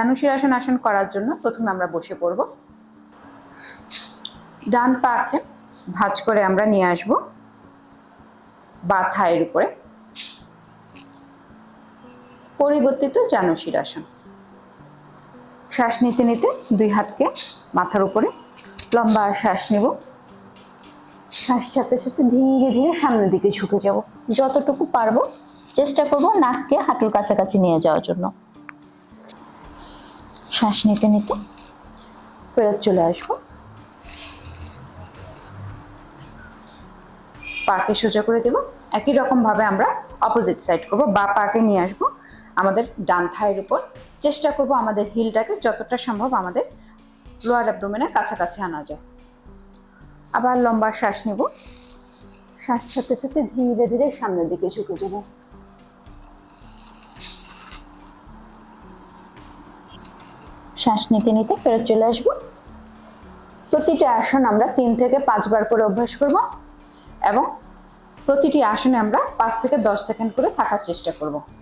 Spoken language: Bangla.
জানুশীরাসন আসন করার জন্য প্রথমে আমরা বসে পড়ব। ডান পাকে ভাঁজ করে আমরা নিয়ে আসব বা থায়ের উপরে, পরিবর্তিত জানুশীরাসন। শ্বাস নিতে নিতে দুই হাতকে মাথার উপরে লম্বা শ্বাস নেব। শ্বাস ছাড়তে ছাড়তে ধীরে ধীরে সামনের দিকে ঝুঁকে যাব। যতটুকু পারবো চেষ্টা করব নাককে হাঁটুর কাছাকাছি নিয়ে যাওয়ার জন্য। শ্বাস নিতে নিতে ফেরত চলে আসবো। পাকে সোজা করে দেব। একই রকম ভাবে আমরা অপোজিট সাইড করব। বা পাকে নিয়ে আসবো আমাদের ডান থায়ের উপর। চেষ্টা করব আমাদের হিলটাকে যতটা সম্ভব আমাদের লোয়ার অ্যাবডোমেনের কাছাকাছি আনা যায়। আবার লম্বা শ্বাস নেব। শ্বাস ছাড়তে ছাড়তে ধীরে ধীরে সামনের দিকে ঝুঁকে যাব। শ্বাস নিতে নিতে ফেরত চলে আসবো। প্রতিটি আসন আমরা 3 থেকে 5 বার করে অভ্যাস করব এবং প্রতিটি আসনে আমরা 5 থেকে 10 সেকেন্ড করে থাকার চেষ্টা করব।